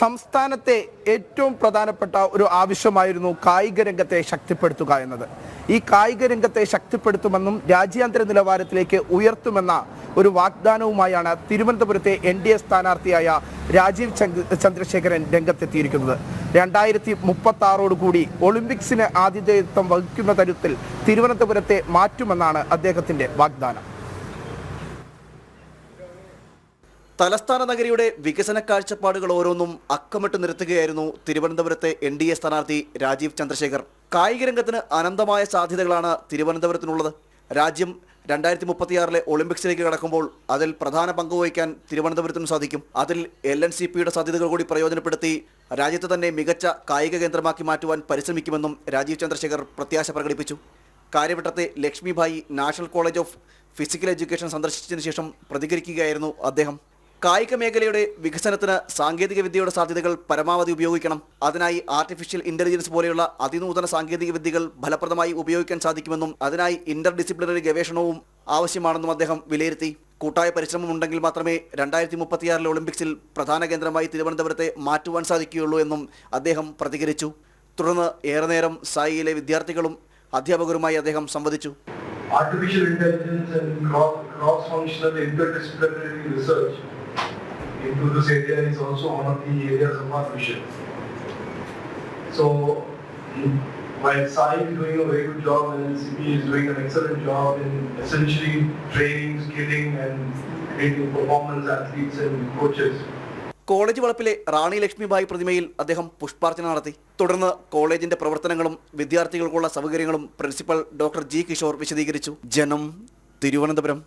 സംസ്ഥാനത്തെ ഏറ്റവും പ്രധാനപ്പെട്ട ഒരു ആവശ്യമായിരുന്നു കായിക രംഗത്തെ ശക്തിപ്പെടുത്തുക എന്നത്. ഈ കായിക രംഗത്തെ ശക്തിപ്പെടുത്തുമെന്നും രാജ്യാന്തര നിലവാരത്തിലേക്ക് ഉയർത്തുമെന്ന ഒരു വാഗ്ദാനവുമായാണ് തിരുവനന്തപുരത്തെ NDA സ്ഥാനാർത്ഥിയായ രാജീവ് ചന്ദ്രശേഖരൻ രംഗത്തെത്തിയിരിക്കുന്നത്. 2036 ഒളിമ്പിക്സിന് ആതിഥേയത്വം വഹിക്കുന്ന തരത്തിൽ തിരുവനന്തപുരത്തെ മാറ്റുമെന്നാണ് അദ്ദേഹത്തിന്റെ വാഗ്ദാനം. തലസ്ഥാന നഗരിയുടെ വികസന കാഴ്ചപ്പാടുകൾ ഓരോന്നും അക്കമിട്ട് നിർത്തുകയായിരുന്നു തിരുവനന്തപുരത്തെ NDA സ്ഥാനാർത്ഥി രാജീവ് ചന്ദ്രശേഖർ. കായിക രംഗത്തിന് അനന്തമായ സാധ്യതകളാണ് തിരുവനന്തപുരത്തിനുള്ളത്. രാജ്യം 2036 ഒളിമ്പിക്സിലേക്ക് കടക്കുമ്പോൾ അതിൽ പ്രധാന പങ്കുവഹിക്കാൻ തിരുവനന്തപുരത്തിനും സാധിക്കും. അതിൽ LNCPയുടെ സാധ്യതകൾ കൂടി പ്രയോജനപ്പെടുത്തി രാജ്യത്ത് തന്നെ മികച്ച കായിക കേന്ദ്രമാക്കി മാറ്റുവാൻ പരിശ്രമിക്കുമെന്നും രാജീവ് ചന്ദ്രശേഖർ പ്രത്യാശ പ്രകടിപ്പിച്ചു. കാര്യവട്ടത്തെ Lakshmibai national college of physical education സന്ദർശിച്ചതിനു ശേഷം പ്രതികരിക്കുകയായിരുന്നു അദ്ദേഹം. കായിക മേഖലയുടെ വികസനത്തിന് സാങ്കേതിക വിദ്യയുടെ സാധ്യതകൾ പരമാവധി ഉപയോഗിക്കണം. അതിനായി ആർട്ടിഫിഷ്യൽ ഇന്റലിജൻസ് പോലെയുള്ള അതിനൂതന സാങ്കേതിക വിദ്യകൾ ഫലപ്രദമായി ഉപയോഗിക്കാൻ സാധിക്കുമെന്നും അതിനായി ഇന്റർ ഡിസിപ്ലിനറി ഗവേഷണവും ആവശ്യമാണെന്നും അദ്ദേഹം വിലയിരുത്തി. കൂട്ടായ പരിശ്രമം ഉണ്ടെങ്കിൽ മാത്രമേ 2036 ഒളിമ്പിക്സിൽ പ്രധാന കേന്ദ്രമായി തിരുവനന്തപുരത്തെ മാറ്റുവാൻ സാധിക്കുകയുള്ളൂ എന്നും അദ്ദേഹം പ്രതികരിച്ചു. തുടർന്ന് ഏറെ നേരം സായിയിലെ വിദ്യാർത്ഥികളും അധ്യാപകരുമായി അദ്ദേഹം സംവദിച്ചു. Artificial intelligence and cross-functional interdisciplinary research into this area is also one of the areas of our mission. So, while Sai is doing a very good job and NCP is doing an excellent job in essentially training, skilling and creating performance athletes and coaches. College വളപ്പിലെ റാണി ലക്ഷ്മിഭായി പ്രതിമയിൽ അദ്ദേഹം പുഷ്പാർച്ചന നടത്തി. തുടർന്ന് കോളേജിന്റെ പ്രവർത്തനങ്ങളും വിദ്യാർത്ഥികൾക്കുള്ള സൗകര്യങ്ങളും പ്രിൻസിപ്പൽ ഡോക്ടർ G. കിഷോർ വിശദീകരിച്ചു. ജനം, തിരുവനന്തപുരം.